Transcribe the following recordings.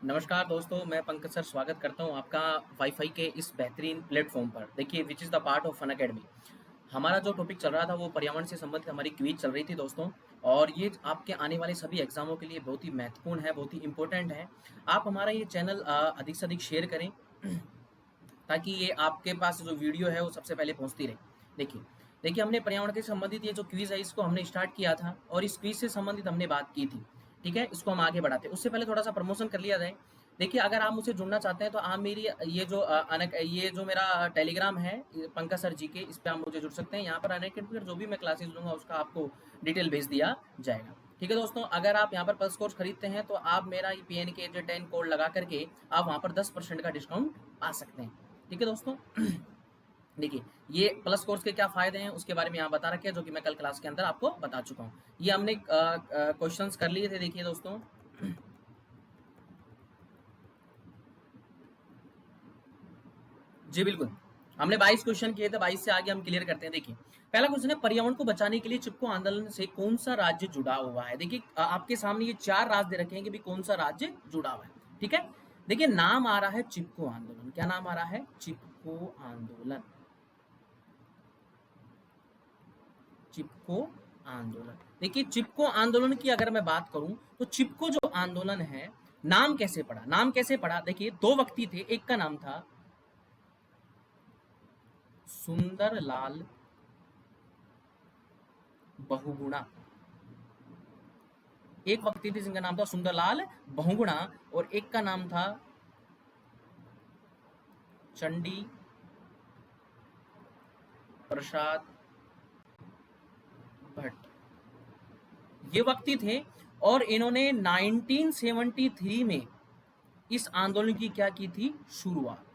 नमस्कार दोस्तों, मैं पंकज सर स्वागत करता हूं आपका वाईफाई के इस बेहतरीन प्लेटफॉर्म पर। देखिए, which is the part of fun academy. हमारा जो टॉपिक चल रहा था वो पर्यावरण से संबंधित हमारी क्विज चल रही थी दोस्तों। और ये आपके आने वाले सभी एग्जामों के लिए बहुत ही महत्वपूर्ण है, बहुत ही इंपॉर्टेंट है। आप हमारा ये चैनल अधिक से अधिक शेयर करें ताकि ये आपके पास जो वीडियो है वो सबसे पहले पहुंचती रहे। देखिए देखिए हमने पर्यावरण के संबंधित ये जो क्विज है इसको हमने स्टार्ट किया था और इस क्विज से संबंधित हमने बात की थी। ठीक है, इसको हम आगे बढ़ाते हैं। उससे पहले थोड़ा सा प्रमोशन कर लिया जाए। देखिए, अगर आप मुझसे जुड़ना चाहते हैं तो आप मेरी ये जो मेरा टेलीग्राम है पंकज सर जी के, इस पे आप मुझे जुड़ सकते हैं। यहाँ पर अनएकेडमी जो भी मैं क्लासेस लूंगा उसका आपको डिटेल भेज दिया जाएगा। ठीक है दोस्तों, अगर आप यहाँ पर पल्स कोर्स खरीदते हैं तो आप मेरा PNK10 कोड लगा करके आप वहाँ पर 10% का डिस्काउंट पा सकते हैं। ठीक है दोस्तों। देखिए, ये प्लस कोर्स के क्या फायदे हैं उसके बारे में यहाँ बता रखे हैं, जो कि मैं कल क्लास के अंदर आपको बता चुका हूँ। ये हमने क्वेश्चंस कर लिए थे। देखिए दोस्तों, जी बिल्कुल, हमने 22 क्वेश्चन किए थे। 22 से आगे हम क्लियर करते हैं। देखिए, पहला क्वेश्चन है, पर्यावरण को बचाने के लिए चिपको आंदोलन से कौन सा राज्य जुड़ा हुआ है। देखिए, आपके सामने ये 4 राज्य दे रखे हैं कि भी कौन सा राज्य जुड़ा हुआ है। ठीक है, देखिए नाम आ रहा है चिपको आंदोलन। क्या नाम आ रहा है? चिपको आंदोलन। चिपको आंदोलन। देखिए, चिपको आंदोलन की अगर मैं बात करूं तो चिपको जो आंदोलन है, नाम कैसे पड़ा? नाम कैसे पड़ा? देखिए, 2 व्यक्ति थे। एक का नाम था सुंदरलाल बहुगुणा। एक व्यक्ति थे जिनका नाम था सुंदरलाल बहुगुणा और एक का नाम था चंडी प्रसाद भट्ट। ये व्यक्ति थे और इन्होंने 1973 में इस आंदोलन की क्या की थी? शुरुआत।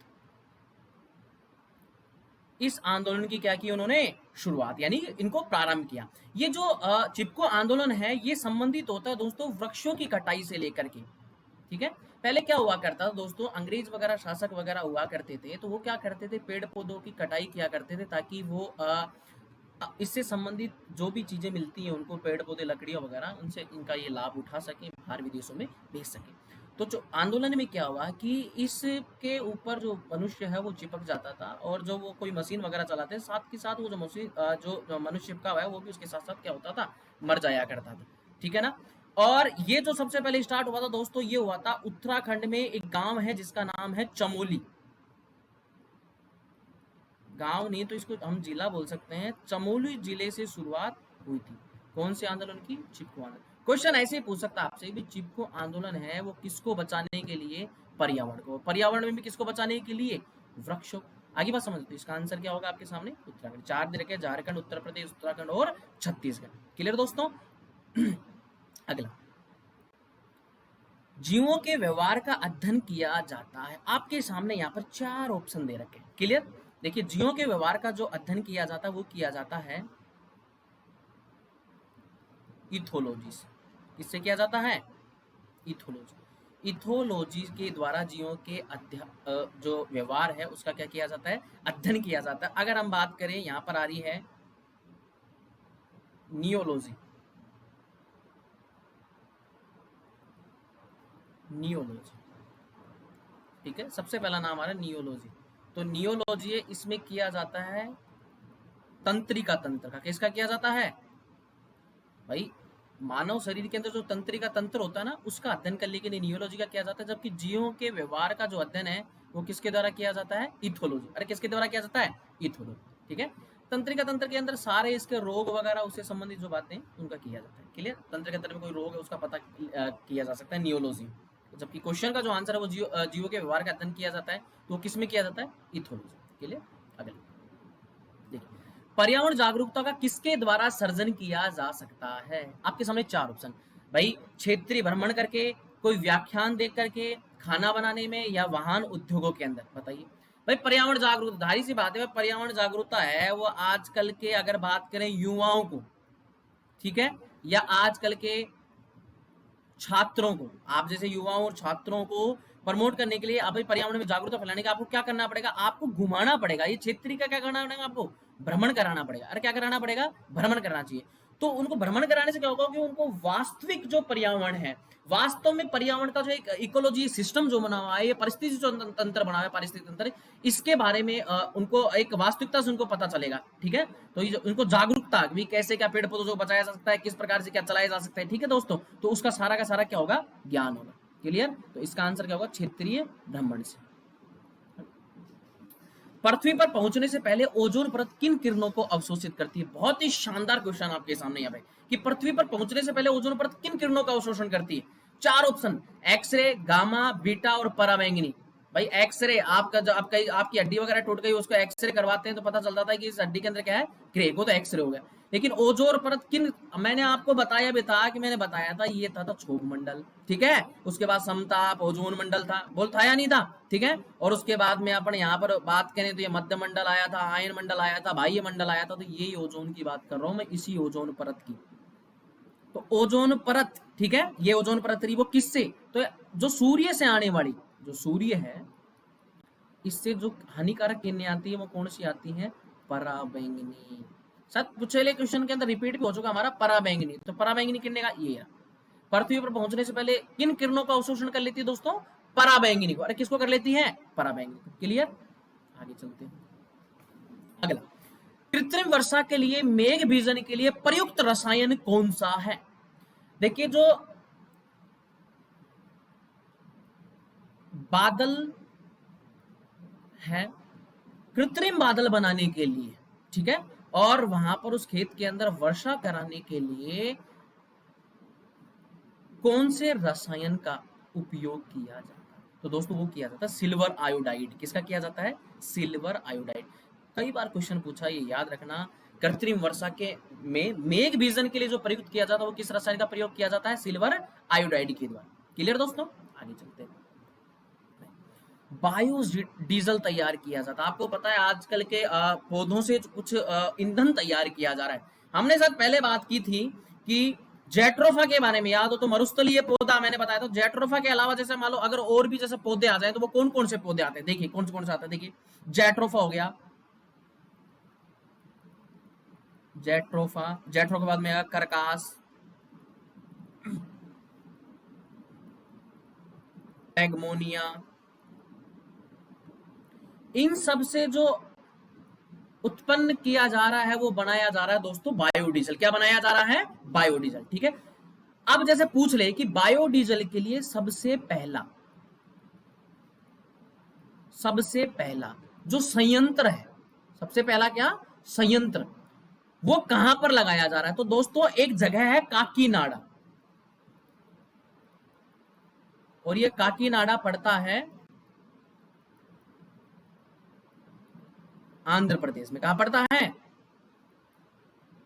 इस आंदोलन की क्या की उन्होंने? शुरुआत, यानी इनको प्रारंभ किया। ये जो चिपको आंदोलन है ये संबंधित होता है दोस्तों वृक्षों की कटाई से लेकर के। ठीक है, पहले क्या हुआ करता था दोस्तों, अंग्रेज वगैरह शासक वगैरह हुआ करते थे तो वो क्या करते थे, पेड़ पौधों की कटाई किया करते थे ताकि वो इससे संबंधित जो भी चीजें मिलती हैं उनको, पेड़ पौधे लकड़ियां वगैरह, उनसे इनका ये लाभ उठा सके, बाहर विदेशों में भेज सके। तो जो आंदोलन में क्या हुआ कि इसके ऊपर जो मनुष्य है वो चिपक जाता था और जो वो कोई मशीन वगैरह चलाते हैं साथ के साथ वो जो मशीन जो मनुष्य चिपका हुआ है वो भी उसके साथ साथ क्या होता था, मर जाया करता था। ठीक है ना। और ये जो सबसे पहले स्टार्ट हुआ था दोस्तों, ये हुआ था उत्तराखंड में। एक गांव है जिसका नाम है चमोली। गांव नहीं तो इसको हम जिला बोल सकते हैं। चमोली जिले से शुरुआत हुई थी कौन से आंदोलन की? चिपको आंदोलन। क्वेश्चन ऐसे ही पूछ सकता है आपसे भी, चिपको आंदोलन है वो किसको बचाने के लिए? पर्यावरण को। पर्यावरण में भी किसको बचाने के लिए? वृक्षों। आगे बात समझ। तो इसका आंसर क्या होगा आपके सामने? उत्तराखंड। 4 दे रखे, झारखंड, उत्तर प्रदेश, उत्तराखंड और छत्तीसगढ़। क्लियर दोस्तों। अगला, जीवों के व्यवहार का अध्ययन किया जाता है। आपके सामने यहाँ पर 4 ऑप्शन दे रखे हैं। क्लियर। देखिए, जीवों के व्यवहार का जो अध्ययन किया जाता है वो किया जाता है इथोलॉजी से। किससे किया जाता है? इथोलॉजी। इथोलॉजी के द्वारा जीवों के जो व्यवहार है उसका क्या किया जाता है? अध्ययन किया जाता है। अगर हम बात करें, यहां पर आ रही है नियोलॉजी। नियोलॉजी, ठीक है, सबसे पहला नाम आ रहा है नियोलॉजी। तो नियोलॉजी है, इसमें किया जाता है तंत्रिका तंत्र का। किसका किया जाता है भाई? मानव शरीर के अंदर जो तंत्रिका तंत्र होता है ना, उसका अध्ययन करने के लिए नियोलॉजी का किया जाता है। जबकि जीवों के व्यवहार का जो अध्ययन है वो किसके द्वारा किया जाता है? इथोलॉजी। अरे किसके द्वारा किया जाता है? इथोलॉजी। ठीक है, तंत्रिका तंत्र के अंदर सारे इसके रोग वगैरह उससे संबंधित जो बातें उनका किया जाता है। क्लियर। तंत्रिका तंत्र में कोई रोग है उसका पता किया जा सकता है नियोलॉजी। जबकि क्वेश्चन का जो आंसर है वो जीवों के व्यवहार का अध्ययन किया जाता है, तो वो किसमें किया जाता है? इथोलॉजी। क्लियर। अगले देखिए, पर्यावरण जागरूकता का किसके द्वारा सर्जन किया जा सकता है? आपके सामने 4 ऑप्शन भाई। क्षेत्रीय भ्रमण करके, कोई व्याख्यान देख करके, खाना बनाने में, या वाहन उद्योगों के अंदर। बताइए भाई। पर्यावरण जागरूकता, धारी सी बात है, पर्यावरण जागरूकता है वो आजकल के अगर बात करें युवाओं को, ठीक है, या आजकल के छात्रों को, आप जैसे युवाओं और छात्रों को प्रमोट करने के लिए, आप पर्यावरण में जागरूकता फैलाने का आपको क्या करना पड़ेगा? आपको घुमाना पड़ेगा। ये क्षेत्रीय का क्या करना पड़ेगा? आपको भ्रमण कराना पड़ेगा। अरे क्या कराना पड़ेगा? भ्रमण करना चाहिए। तो उनको भ्रमण कराने से क्या होगा कि उनको वास्तविक जो पर्यावरण है, वास्तव में पर्यावरण का जो एक इकोलॉजी सिस्टम जो बना हुआ है, ये परिस्थिति जो तंत्र बना हुआ है, परिस्थिति तंत्र, इसके बारे में उनको एक वास्तविकता से उनको पता चलेगा। ठीक है, तो ये उनको जागरूकता भी कैसे क्या पेड़ पौधों को बचाया जा सकता है, किस प्रकार से क्या चलाया जा सकता है। ठीक है दोस्तों, तो उसका सारा का सारा क्या होगा, ज्ञान होगा। क्लियर, तो इसका आंसर क्या होगा, क्षेत्रीय भ्रमण से। पृथ्वी पर पहुंचने से पहले ओजोन परत किन किरणों को अवशोषित करती है। बहुत ही शानदार क्वेश्चन आपके सामने यहाँ पे कि पृथ्वी पर पहुंचने से पहले ओजोन परत किन किरणों का अवशोषण करती है। चार ऑप्शन, एक्सरे, गामा, बीटा और पराबैंगनी। भाई एक्सरे, आपकी हड्डी वगैरह टूट गई, उसको एक्सरे करवाते हैं तो पता चल जाता है कि इस हड्डी के अंदर क्या है, क्रेक, वो तो एक्सरे हो गया। लेकिन ओजोन परत किन, मैंने आपको बताया भी था कि मैंने बताया था ये था क्षोभ मंडल। ठीक है, उसके बाद समताप, ओजोन मंडल था, बोल था या नहीं था। ठीक है, और उसके बाद में अपन यहाँ पर बात करें तो ये मध्य मंडल आया था, आयन मंडल आया था, बाह्य मंडल आया था। तो यही ओजोन की बात कर रहा हूं मैं, इसी ओजोन परत की। तो ओजोन परत, ठीक है, ये ओजोन परत रही, वो किससे, तो जो सूर्य से आने वाली, जो सूर्य है इससे जो हानिकारक किरणें आती है वो कौन सी आती है, पराबैंगनी। सर पिछले क्वेश्चन के अंदर रिपीट भी हो चुका हमारा पराबैंगनी। तो पराबैंगनी किरणें का ये है, पृथ्वी पर पहुंचने से पहले किन किरणों का अवशोषण कर लेती है दोस्तों, पराबैंगनी को। अरे किसको कर लेती है, पराबैंगनी को। क्लियर, आगे चलते हैं। अगला, कृत्रिम वर्षा के लिए, मेघ बीजन के लिए प्रयुक्त रसायन कौन सा है। देखिए जो बादल है, कृत्रिम बादल बनाने के लिए, ठीक है, और वहां पर उस खेत के अंदर वर्षा कराने के लिए कौन से रसायन का उपयोग किया जाता है, तो दोस्तों वो किया जाता है सिल्वर आयोडाइड। किसका किया जाता है, सिल्वर आयोडाइड। कई बार क्वेश्चन पूछा, ये याद रखना, कृत्रिम वर्षा के में मेघ बीजन के लिए जो प्रयुक्त किया जाता है वो किस रसायन का प्रयोग किया जाता है, सिल्वर आयोडाइड के द्वारा। क्लियर दोस्तों, आगे चलते हैं। बायो डीजल तैयार किया जाता है। आपको पता है आजकल के पौधों से कुछ ईंधन तैयार किया जा रहा है। हमने सर पहले बात की थी कि जेट्रोफा के बारे में, याद हो तो मरुस्थलीय पौधा मैंने बताया था। जेट्रोफा के अलावा जैसे मान लो अगर और भी जैसे पौधे आ जाए तो वो कौन कौन से पौधे आते हैं, देखिए कौन से आते हैं। देखिए जेट्रोफा हो गया, जेट्रोफा, जेट्रो के बाद में करकास, पैगमोनिया, इन सब से जो उत्पन्न किया जा रहा है वो बनाया जा रहा है दोस्तों बायोडीजल। क्या बनाया जा रहा है, बायोडीजल। ठीक है, अब जैसे पूछ ले कि बायोडीजल के लिए सबसे पहला जो संयंत्र है, सबसे पहला क्या संयंत्र, वो कहां पर लगाया जा रहा है, तो दोस्तों एक जगह है काकीनाडा, और ये काकीनाडा पड़ता है आंध्र प्रदेश में। कहां पड़ता है,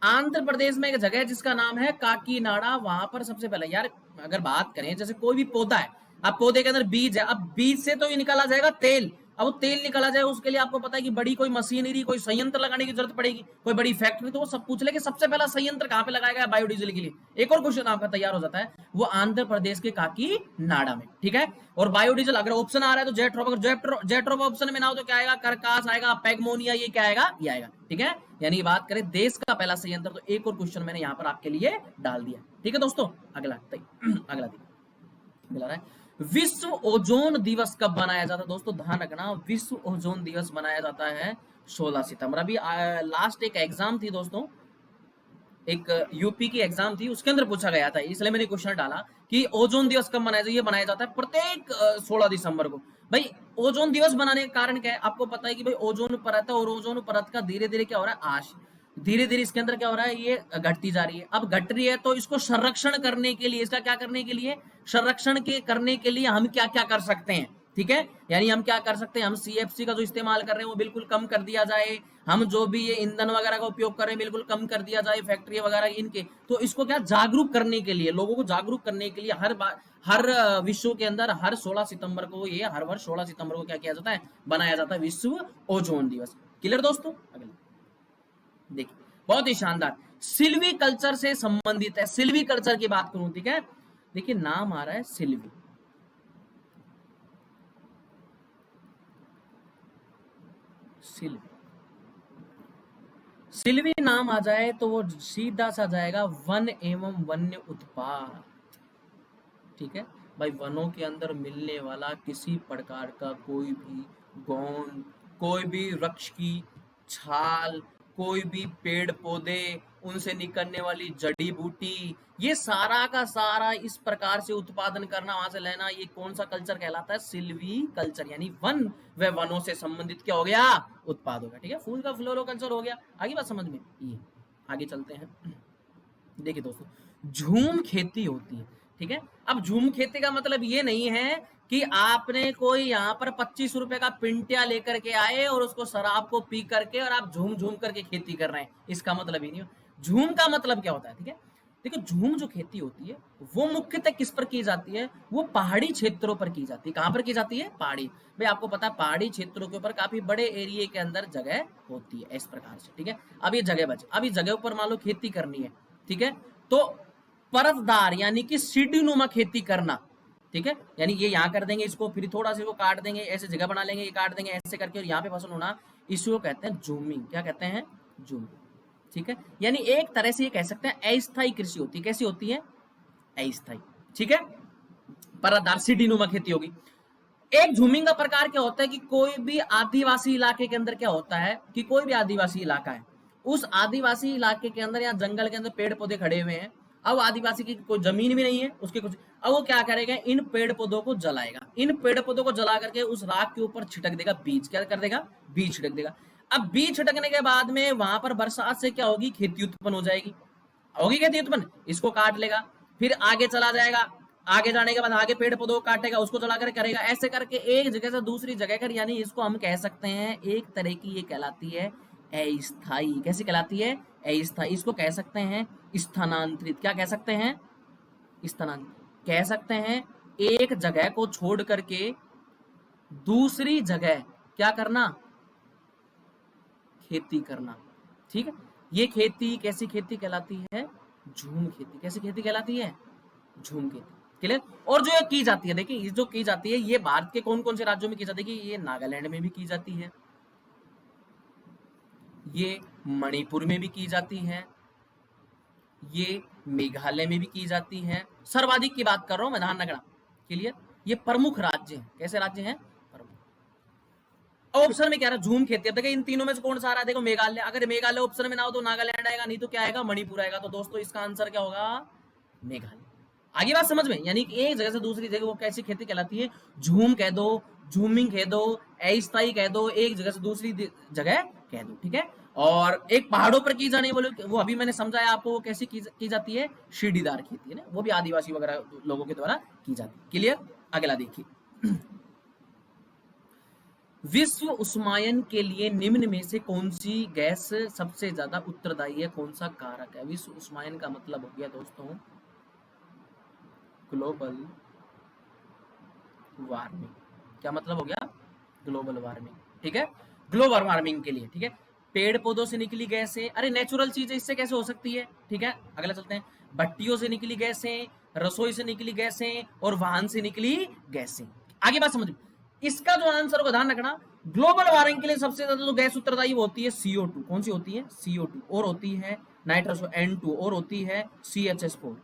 आंध्र प्रदेश में एक जगह है जिसका नाम है काकीनाडा। वहां पर सबसे पहले, यार अगर बात करें जैसे कोई भी पौधा है, अब पौधे के अंदर बीज है, अब बीज से तो ये निकाला जाएगा तेल। अब वो तेल निकाला जाए उसके लिए आपको पता है कि बड़ी कोई मशीनरी, कोई संयंत्र लगाने की जरूरत पड़ेगी, कोई बड़ी फैक्ट्री। तो वो सब पूछ ले कि सबसे पहला संयंत्र कहां पे लगाया गया बायोडीजल के लिए। एक और क्वेश्चन आपका तैयार हो जाता है, वो आंध्र प्रदेश के काकीनाडा में। ठीक है, और बायोडीजल अगर ऑप्शन आ रहा है तो जेट्रोप, अगर जेट्रोप ऑप्शन में ना हो तो क्या आएगा, करकास आएगा, पैगमोनिया, ये क्या आएगा, ये आएगा। ठीक है, यानी बात करें देश का पहला संयंत्र, तो एक और क्वेश्चन मैंने यहां पर आपके लिए डाल दिया। ठीक है दोस्तों, अगला अगला मिला रहा है, विश्व ओजोन दिवस कब मनाया जाता है। दोस्तों ध्यान रखना, विश्व ओजोन दिवस मनाया जाता है 16 सितंबर। अभी लास्ट एक एग्जाम थी दोस्तों, एक यूपी की एग्जाम थी, उसके अंदर पूछा गया था, इसलिए मैंने क्वेश्चन डाला कि ओजोन दिवस कब मनाया जाए। ये मनाया जाता है प्रत्येक 16 दिसंबर को। भाई ओजोन दिवस बनाने का कारण क्या है, आपको पता है कि भाई ओजोन परत है, और ओजोन परत का धीरे धीरे क्या हो रहा है, आश धीरे धीरे इसके अंदर क्या हो रहा है, ये घटती जा रही है। अब घट रही है तो इसको संरक्षण करने के लिए, इसका क्या करने के लिए, संरक्षण के करने के लिए हम क्या क्या कर सकते हैं। ठीक है, यानी हम क्या कर सकते हैं, हम सीएफसी का जो इस्तेमाल कर रहे हैं वो बिल्कुल कम कर दिया जाए, हम जो भी ये ईंधन वगैरह का उपयोग कर रहे हैं बिल्कुल कम कर दिया जाए, फैक्ट्री वगैरह इनके। तो इसको क्या जागरूक करने के लिए, लोगों को जागरूक करने के लिए हर बार, हर विश्व के अंदर हर 16 सितंबर को, ये हर वर्ष 16 सितंबर को क्या किया जाता है, बनाया जाता है विश्व ओजोन दिवस। क्लियर दोस्तों, अगले देखिए बहुत ही शानदार, सिल्वी कल्चर से संबंधित है। सिल्वी कल्चर की बात करूं, ठीक है, देखिए नाम आ रहा है सिल्वी, सिल्वी सिल्वी नाम आ जाए तो वो सीधा सा जाएगा वन एवं वन्य उत्पाद। ठीक है भाई, वनों के अंदर मिलने वाला किसी प्रकार का कोई भी गोंद, कोई भी वृक्ष की छाल, कोई भी पेड़ पौधे, उनसे निकलने वाली जड़ी बूटी, ये सारा का सारा इस प्रकार से उत्पादन करना, वहां से लेना, ये कौन सा कल्चर कहलाता है? सिल्वी कल्चर। यानी वन व वनों से संबंधित क्या हो गया? उत्पाद हो गया। ठीक है, फूल का फ्लोरोकल्चर हो गया। आगे बात समझ में? ये आगे चलते हैं। देखिए दोस्तों, झूम खेती होती है। ठीक है, अब झूम खेती का मतलब ये नहीं है कि आपने कोई यहाँ पर 25 रुपए का पिंटिया लेकर के आए और उसको शराब को पी करके और आप झूम झूम करके खेती कर रहे हैं, इसका मतलब ही नहीं। झूम का मतलब क्या होता है? ठीक है, देखो झूम जो खेती होती है वो मुख्यतः किस पर की जाती है? वो पहाड़ी क्षेत्रों पर की जाती है। कहां पर की जाती है? पहाड़ी। भाई आपको पता है पहाड़ी क्षेत्रों के ऊपर काफी बड़े एरिया के अंदर जगह होती है इस प्रकार से। ठीक है, अब ये जगह बचे, अब इस जगह पर मान लो खेती करनी है। ठीक है, तो परतदार यानी कि सीढ़ीनुमा खेती करना। ठीक है, यानी ये यहाँ कर देंगे इसको, फिर थोड़ा सा इसको काट देंगे, ऐसे जगह बना लेंगे, ये काट देंगे ऐसे करके, और यहाँ पे फसल होना, इसको कहते हैं जूमिंग। क्या कहते हैं? जूमिंग। ठीक है, यानी एक तरह से ये कह सकते हैं अस्थायी कृषि होती है। कैसी होती है? अस्थायी। ठीक है, परतदार सीढ़ीनुमा खेती होगी। एक झूमिंग का प्रकार क्या होता है कि कोई भी आदिवासी इलाके के अंदर क्या होता है कि कोई भी आदिवासी इलाका है, उस आदिवासी इलाके के अंदर या जंगल के अंदर पेड़ पौधे खड़े हुए हैं। अब आदिवासी की कोई जमीन भी नहीं है उसके कुछ, अब वो क्या करेगा? इन पेड़ पौधों को जलाएगा। इन पेड़ पौधों को जला करके उस राख के ऊपर छिटक देगा बीज। क्या कर देगा? बीज छिटक देगा। अब बीज छिटकने के बाद में वहां पर बरसात से क्या होगी? खेती उत्पन्न हो जाएगी। होगी खेती उत्पन्न, इसको काट लेगा, फिर आगे चला जाएगा, आगे जाने के बाद आगे पेड़ पौधों को काटेगा, उसको जलाकर करेगा, ऐसे करके एक जगह से दूसरी जगह कर, यानी इसको हम कह सकते हैं एक तरह की ये कहलाती है अस्थाई। कैसी कहलाती है? अस्थाई। इसको कह सकते हैं स्थानांतरित। क्या कह सकते हैं? स्थानांतरित कह सकते हैं। एक जगह को छोड़ करके दूसरी जगह क्या करना? खेती करना। ठीक है, ये खेती कैसी खेती कहलाती है? झूम खेती। कैसी खेती कहलाती है? झूम खेती। क्लियर? और जो ये की जाती है, देखिए ये जो की जाती है ये भारत के कौन कौन से राज्यों में की जाती है? ये नागालैंड में भी की जाती है, ये मणिपुर में भी की जाती है, ये मेघालय में भी की जाती है। सर्वाधिक की बात कर रहा हूं मैं, ध्यान रखना। क्लियर? ये प्रमुख राज्य हैं। कैसे राज्य हैं? ऑप्शन में क्या रहा? झूम खेती। अब देखिए इन तीनों में से कौन सा आ रहा है? देखो मेघालय, अगर मेघालय ऑप्शन में ना हो तो नागालैंड आएगा, नहीं तो क्या आएगा? मणिपुर आएगा। तो दोस्तों इसका आंसर क्या होगा? मेघालय। आगे बात समझ में? यानी कि एक जगह से दूसरी जगह वो कैसी खेती कहलाती है? झूम कह दो, झूमिंग कह दो, अस्थाई कह दो, एक जगह से दूसरी जगह कह दो। ठीक है, और एक पहाड़ों पर की जाने वाली, वो अभी मैंने समझाया आपको, वो कैसी की जाती है? सीढ़ीदार खेती है ना, वो भी आदिवासी वगैरह लोगों के द्वारा की जाती है। क्लियर? अगला देखिए, विश्व उष्मायन के लिए निम्न में से कौन सी गैस सबसे ज्यादा उत्तरदायी है? कौन सा कारक है? विश्व उष्मायन का मतलब हो गया दोस्तों ग्लोबल वार्मिंग। क्या मतलब हो गया? Global warming. ठीक है, ग्लोबल वार्मिंग के लिए। ठीक है, पेड़ पौधों से निकली गैसें, अरे नेचुरल चीजें, इससे कैसे हो सकती है? ठीक है, अगला चलते हैं। भट्टियों से निकली गैसें, रसोई से निकली गैसें, और वाहन से निकली गैसें। आगे बात समझ। इसका जो आंसर होगा, ध्यान रखना, ग्लोबल वार्मिंग के लिए सबसे ज्यादा जो गैस उत्तरदायी वो होती है CO2। कौन सी होती है? CO2। और होती है नाइट्रस N2, और होती है CH4।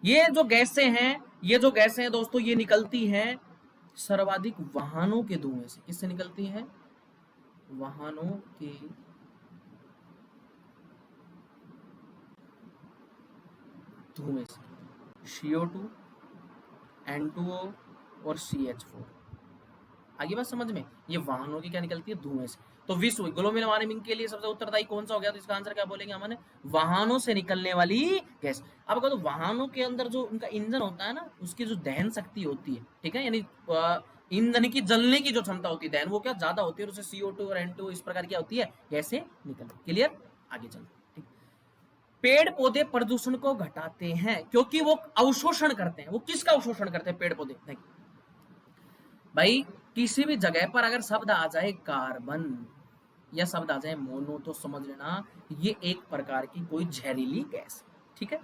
ये जो गैसें हैं, ये जो गैसें हैं दोस्तों, ये निकलती हैं सर्वाधिक वाहनों के धुएं से। किससे निकलती हैं? वाहनों के धुएं से। CO2, N2O और CH4। आगे बात समझ में? ये वाहनों की क्या निकलती है? धुएं से। तो विश्व ग्लोबल वार्मिंग के लिए सबसे उत्तरदायी कौन सा हो गया? तो इसका आंसर क्या बोलेंगे हमने? वाहनों से निकलने वाली गैस। अब अगर तो वाहनों के अंदर जो उनका इंजन होता है ना, उसकी जो दहन शक्ति होती है, ठीक है, यानी ईंधन की जलने की जो क्षमता होती है, दहन, वो क्या ज्यादा होती है, और उससे CO2 और N2 इस प्रकार क्या होती है? गैसें निकलती। क्लियर? आगे चलते। पेड़ पौधे प्रदूषण को घटाते हैं क्योंकि वो अवशोषण करते हैं। वो किसका अवशोषण करते हैं? पेड़ पौधे। भाई किसी भी जगह पर अगर शब्द आ जाए कार्बन या शब्द आ जाए मोनो, तो समझ लेना ये एक प्रकार की कोई जहरीली गैस। ठीक है,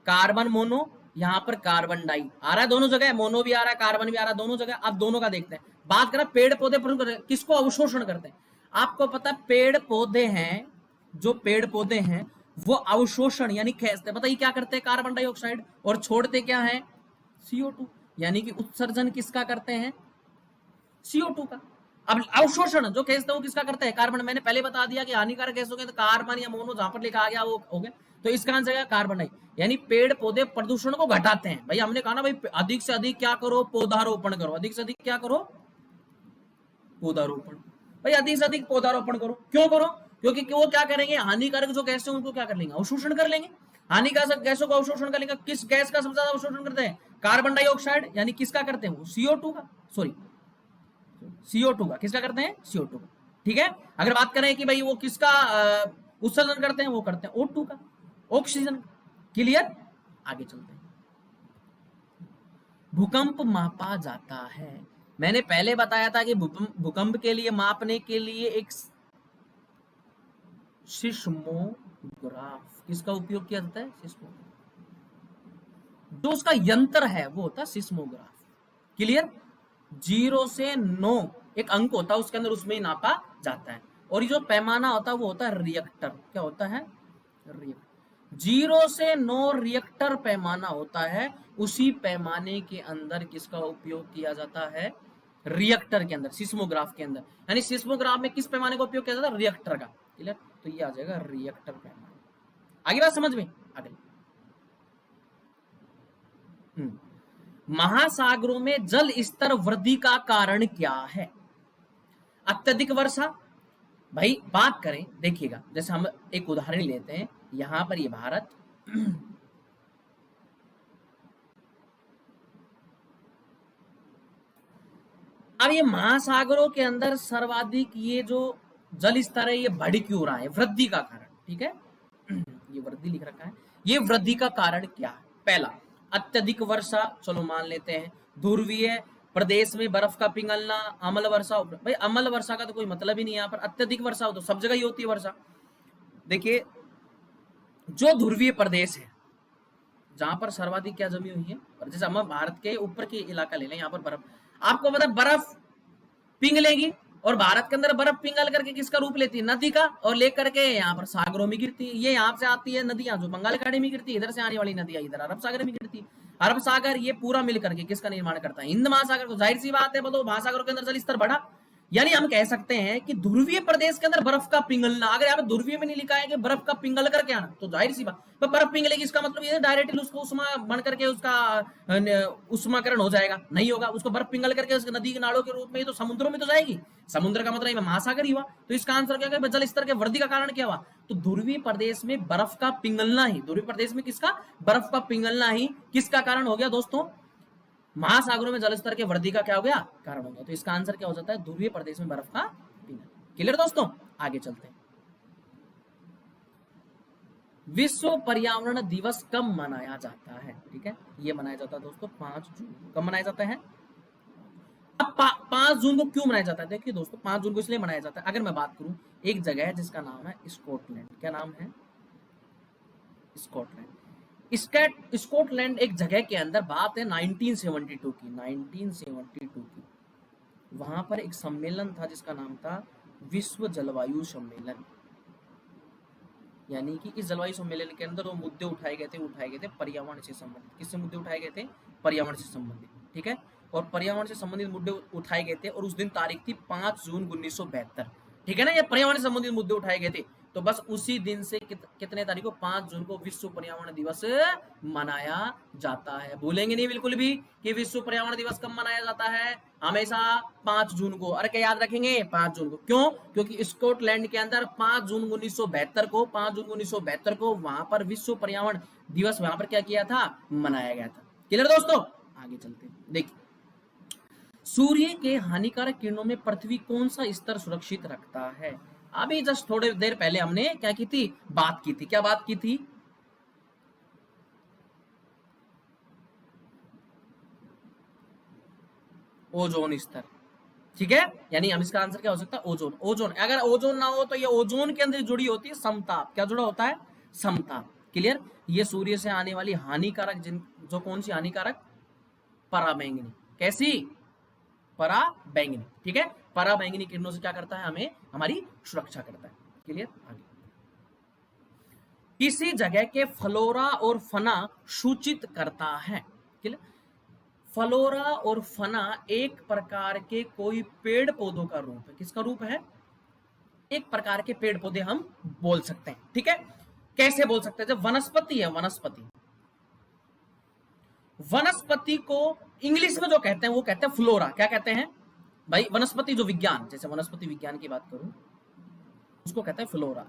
कार्बन मोनो, यहाँ पर कार्बन डाई आ रहा है, दोनों जगह मोनो भी आ रहा है, कार्बन भी आ रहा है, दोनों जगह। अब दोनों का देखते हैं। बात करें पेड़ पौधे पर, किसको अवशोषण करते हैं? आपको पता है पेड़ पौधे हैं जो पेड़ पौधे हैं वो अवशोषण यानी खींचते, बताइए क्या करते हैं, कार्बन डाइऑक्साइड, और छोड़ते क्या है, CO2, यानी कि उत्सर्जन किसका करते हैं, CO2 का। अब अवशोषण जो खींचते हैं वो किसका करते हैं, कार्बन। मैंने पहले बता दिया कि हानिकारक गैसों के तो कार्बन या मोनो जहां पर लिखा आ गया वो हो गया, तो इसका आंसर है कार्बन डाइ, यानी पेड़ पौधे प्रदूषण को घटाते हैं। भाई हमने कहा ना भाई अधिक से अधिक क्या करो, पौधारोपण करो, अधिक से अधिक क्या करो, पौधारोपण। भाई अधिक से अधिक पौधारोपण करो, क्यों करो, क्योंकि वो क्या करेंगे, हानिकारक जो गैस है उनको क्या कर लेंगे, अवशोषण कर लेंगे, हानिकारक गैसों को अवशोषण कर लेंगे। किस गैस का सबसे ज्यादा अवशोषण करते हैं, कार्बन डाइऑक्साइड, यानी किसका करते हैं वो, CO2 का, सॉरी CO2 का, किसका करते हैं, CO2 का। ठीक है, अगर बात करें कि भाई वो किसका उत्सर्जन करते हैं, वो करते हैं O2 का, ऑक्सीजन। क्लियर, आगे चलते हैं। भूकंप मापा जाता है, मैंने पहले बताया था कि भूकंप के लिए मापने के लिए एक सिस्मोग्राफ किसका उपयोग किया जाता है, सिस्मोग्राफ, जो उसका यंत्र है वो होता है सिस्मोग्राफ। क्लियर, 0 से 9 एक अंक होता है उसके अंदर, उसमें ही नापा जाता है। और ये जो पैमाना होता है वो होता है रिएक्टर, क्या होता है, रिएक्टर। 0 से 9 रिएक्टर पैमाना होता है, उसी पैमाने के अंदर किसका उपयोग किया जाता है, रिएक्टर के अंदर, सिस्मोग्राफ के अंदर। यानी सिस्मोग्राफ में किस पैमाने का उपयोग किया जाता है, रिएक्टर का। क्लियर, तो ये आ जाएगा रिएक्टर पैमाना। आगे बात समझ में, आगे महासागरों में जल स्तर वृद्धि का कारण क्या है, अत्यधिक वर्षा। भाई बात करें, देखिएगा, जैसे हम एक उदाहरण लेते हैं, यहां पर ये भारत, अब ये महासागरों के अंदर सर्वाधिक ये जो जल स्तर है ये बढ़ क्यों रहा है, वृद्धि का कारण। ठीक है, ये वृद्धि लिख रखा है, ये वृद्धि का कारण क्या है, पहला अत्यधिक वर्षा, चलो मान लेते हैं, ध्रुवीय प्रदेश में बर्फ का पिघलना, अम्ल वर्षा। भाई अम्ल वर्षा का तो कोई मतलब ही नहीं है यहाँ पर, अत्यधिक वर्षा हो तो सब जगह ही होती है वर्षा। देखिए जो ध्रुवीय प्रदेश है जहां पर सर्वाधिक क्या जमी हुई है, और जैसे हम भारत के ऊपर के इलाका ले लें, यहाँ पर बर्फ, आपको पता बर्फ पिघलेगी, और भारत के अंदर बर्फ पिघल करके किसका रूप लेती है, नदी का, और लेकर के यहाँ पर सागरों में गिरती है। ये यहाँ से आती है नदियां जो बंगाल खाड़ी में गिरती है, इधर से आने वाली नदियां इधर अरब सागर में गिरती है। अरब सागर ये पूरा मिल करके किसका निर्माण करता है, हिंद महासागर को। जाहिर सी बात है, बोलो महासागर के अंदर जल स्तर बढ़ा, यानी हम कह सकते हैं कि ध्रुवीय प्रदेश के अंदर बर्फ का पिघलना, अगर यहाँ पे ध्रुवीय में नहीं लिखा है कि बर्फ का पिघल करके आना, तो जाहिर सी बात, तो बर्फ पिघलेगी, इसका मतलब ये डायरेक्टली उसको उष्मा बन करके उसका उष्माकरण हो जाएगा, नहीं होगा, उसको बर्फ पिघल करके उसके नदी के नालों के रूप में ही तो समुद्रों में तो जाएगी, समुद्र का मतलब महासागर ही हुआ। तो इसका आंसर क्या है, जल स्तर के वृद्धि का कारण क्या हुआ, तो ध्रुवीय प्रदेश में बर्फ का पिघलना ही, ध्रुवीय प्रदेश में किसका, बर्फ का पिघलना ही किसका कारण हो गया दोस्तों, महासागरों में जलस्तर के वृद्धि का क्या हो गया, कारण हो गया। तो इसका आंसर क्या हो जाता है, ध्रुवीय प्रदेश में बर्फ का पिघलना। क्लियर दोस्तों, आगे चलते हैं। विश्व पर्यावरण दिवस कब मनाया जाता है, ठीक है, ये मनाया जाता है दोस्तों 5 जून। कब मनाया जाता है, अब 5 जून को क्यों मनाया जाता है, देखिए दोस्तों 5 जून को इसलिए मनाया जाता है, अगर मैं बात करूं, एक जगह है जिसका नाम है स्कॉटलैंड, क्या नाम है, स्कॉटलैंड। स्कॉटलैंड एक जगह के अंदर, बात है 1972 की, 1972 की, वहां पर एक सम्मेलन था जिसका नाम था विश्व जलवायु सम्मेलन। यानी कि इस जलवायु सम्मेलन के अंदर वो मुद्दे उठाए गए थे पर्यावरण से संबंधित। किससे मुद्दे उठाए गए थे, पर्यावरण से संबंधित, ठीक है, और पर्यावरण से संबंधित मुद्दे उठाए गए थे, और उस दिन तारीख थी 5 जून 1972, ठीक है ना, ये पर्यावरण से संबंधित मुद्दे उठाए गए थे। तो बस उसी दिन से कितने तारीख को, 5 जून को विश्व पर्यावरण दिवस मनाया जाता है। भूलेंगे नहीं बिल्कुल भी कि विश्व पर्यावरण दिवस कब मनाया जाता है, हमेशा 5 जून को। अरे क्या याद रखेंगे, 5 जून को, क्यों, क्योंकि स्कॉटलैंड के अंदर 5 जून 1972 को वहां पर विश्व पर्यावरण दिवस वहां पर क्या किया था, मनाया गया था। क्लियर दोस्तों, आगे चलते हैं। देखिए सूर्य के हानिकारक किरणों में पृथ्वी कौन सा स्तर सुरक्षित रखता है, अभी जस्ट थोड़ी देर पहले हमने क्या की थी, बात की थी, क्या बात की थी, ओजोन स्तर, ठीक है, यानी हम इसका आंसर क्या हो सकता है, ओजोन। ओजोन, अगर ओजोन ना हो तो ये ओजोन के अंदर जुड़ी होती है समताप, क्या जुड़ा होता है, समताप। क्लियर, ये सूर्य से आने वाली हानिकारक जो कौन सी हानिकारक, पराबैंगनी, कैसी, पराबैंगनी, ठीक है, पराबैंगनी किरणों से क्या करता है, हमें हमारी सुरक्षा करता है। क्लियर, आगे किसी जगह के फ्लोरा और फना सूचित करता है। फ्लोरा और फना एक प्रकार के कोई पेड़ पौधों का रूप है। किसका रूप है? एक प्रकार के पेड़ पौधे हम बोल सकते हैं। ठीक है, कैसे बोल सकते हैं? जब वनस्पति है, वनस्पति को इंग्लिश में जो कहते हैं वो कहते हैं फ्लोरा। क्या कहते हैं भाई? वनस्पति जो विज्ञान, जैसे वनस्पति विज्ञान की बात करूं उसको कहते हैं फ्लोरा,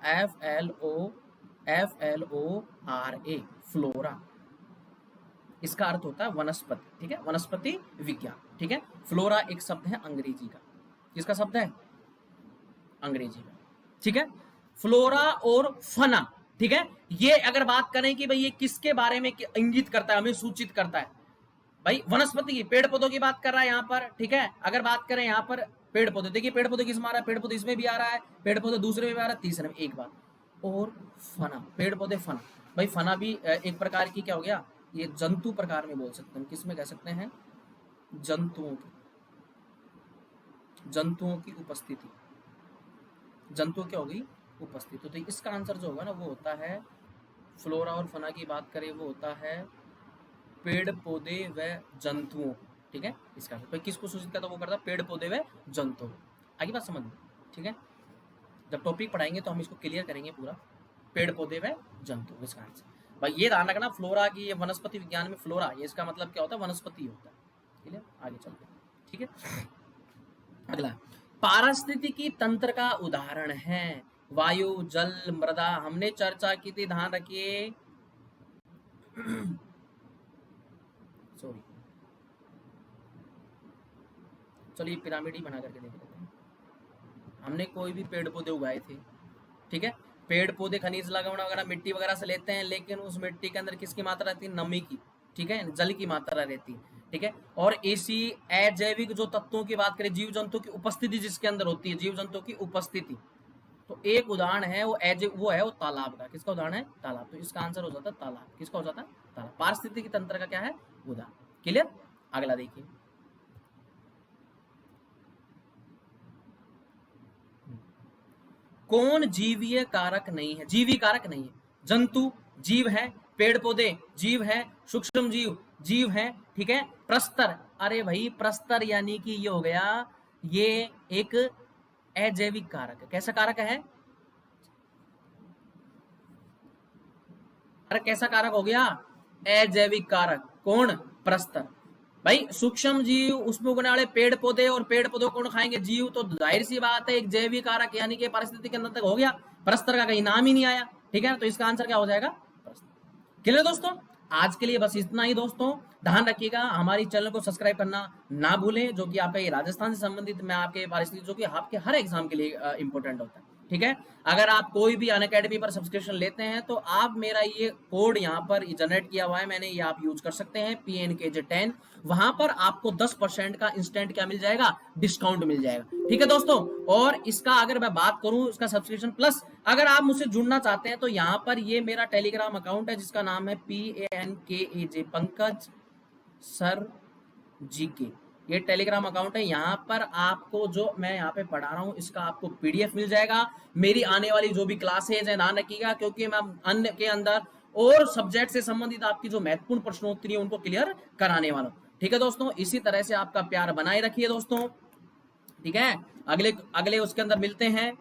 FLORA, फ्लोरा। इसका अर्थ होता है वनस्पति। ठीक है, वनस्पति विज्ञान। ठीक है, फ्लोरा एक शब्द है अंग्रेजी का। किसका शब्द है? अंग्रेजी का। ठीक है, फ्लोरा और फना। ठीक है, ये अगर बात करें कि भाई ये किसके बारे में इंगित करता है, हमें सूचित करता है, भाई वनस्पति की, पेड़ पौधों की बात कर रहा है यहाँ पर। ठीक है, अगर बात करें यहाँ पर पेड़ पौधे, देखिए पेड़ पौधे किसमें आ रहा है? पेड़ पौधे इसमें भी आ रहा है, पेड़ पौधे दूसरे में भी आ रहा है, तीसरे में। एक बात और फना, पेड़ पौधे फना, भाई फना भी एक प्रकार की क्या हो गया? ये जंतु प्रकार में बोल सकते हैं। किसमें कह सकते हैं? जंतुओं की उपस्थिति। जंतु क्या होगी? उपस्थिति। तो इसका आंसर जो होगा ना वो होता है, फ्लोरा और फना की बात करें वो होता है पेड़ पौधे व जंतुओं। ठीक है, इसका तो किसको सूचित करता? वो करता पेड़ पौधे व जंतु। आगे बात समझ। ठीक है, जब टॉपिक पढ़ाएंगे तो हम इसको क्लियर करेंगे पूरा, पेड़ पौधे व जंतु। इसका आंसर भाई ये ध्यान रखना, फ्लोरा की, ये वनस्पति विज्ञान में फ्लोरा, ये इसका मतलब क्या होता है? वनस्पति होता है। ठीक है, आगे चलते हैं। ठीक है, अगला पारिस्थितिकी तंत्र का उदाहरण है वायु, जल, मृदा। हमने चर्चा की थी, ध्यान रखिए। सॉरी, चलिए पिरामिड ही बना करके देख लेते हैं। हमने कोई भी पेड़ पौधे उगाए थे। ठीक है, पेड़ पौधे खनिज लवण वगैरह मिट्टी वगैरह से लेते हैं, लेकिन उस मिट्टी के अंदर किसकी मात्रा रहती है? नमी की। ठीक है, जल की मात्रा रहती है। ठीक है, और इसी अजैविक जो तत्वों की बात करें, जीव जंतु की उपस्थिति जिसके अंदर होती है, जीव जंतु की उपस्थिति, तो एक उदाहरण है वो है तालाब का। किसका उदाहरण है? तालाब। तो इसका आंसर हो जाता है तालाब। किसका हो जाता है? तालाब। पारिस्थितिकी तंत्र का क्या है? उदाहरण। क्लियर? अगला देखिए, कौन जीवीय कारक नहीं है? जीवी कारक नहीं है। जंतु जीव है, पेड़ पौधे जीव है, सूक्ष्म जीव जीव है। ठीक है, प्रस्तर, अरे भाई प्रस्तर यानी कि ये हो गया, ये एक अजैविक कारक है। कैसा कारक है? अरे कैसा कारक हो गया? अजैविक कारक। कौन? प्रस्तर। भाई सूक्ष्म जीव, उसमें उगने वाले पेड़ पौधे, और पेड़ पौधे कौन खाएंगे? जीव। तो जाहिर सी बात है एक जैविक कारक यानी कि परिस्थिति के अंदर तक हो गया। प्रस्तर का कहीं नाम ही नहीं आया। ठीक है, तो इसका आंसर क्या हो जाएगा? प्रस्तर। क्लियर दोस्तों? आज के लिए बस इतना ही दोस्तों। ध्यान रखिएगा, हमारी चैनल को सब्सक्राइब करना ना भूलें, जो कि आपका ये राजस्थान से संबंधित मैं आपके परिस्थिति, जो कि आपके हर एग्जाम के लिए इंपॉर्टेंट होता है। ठीक है, अगर आप कोई भी अनअकैडमी पर सब्सक्रिप्शन लेते हैं तो आप मेरा ये कोड यहाँ पर जनरेट किया हुआ है मैंने, ये आप यूज कर सकते हैं, PNKJ10। वहां पर आपको 10% का इंस्टेंट क्या मिल जाएगा? डिस्काउंट मिल जाएगा। ठीक है दोस्तों, और इसका अगर मैं बात करूं, इसका सब्सक्रिप्शन प्लस अगर आप मुझसे जुड़ना चाहते हैं तो यहाँ पर ये मेरा टेलीग्राम अकाउंट है जिसका नाम है PANKAJ पंकज सर GK। ये टेलीग्राम अकाउंट है। यहाँ पर आपको जो मैं यहाँ पे पढ़ा रहा हूँ इसका आपको PDF मिल जाएगा। मेरी आने वाली जो भी क्लासेज है, ध्यान रखिएगा, क्योंकि मैं अन्य के अंदर और सब्जेक्ट से संबंधित आपकी जो महत्वपूर्ण प्रश्नोत्तरी है उनको क्लियर कराने वाला हूँ। ठीक है दोस्तों, इसी तरह से आपका प्यार बनाए रखिए दोस्तों। ठीक है, अगले उसके अंदर मिलते हैं।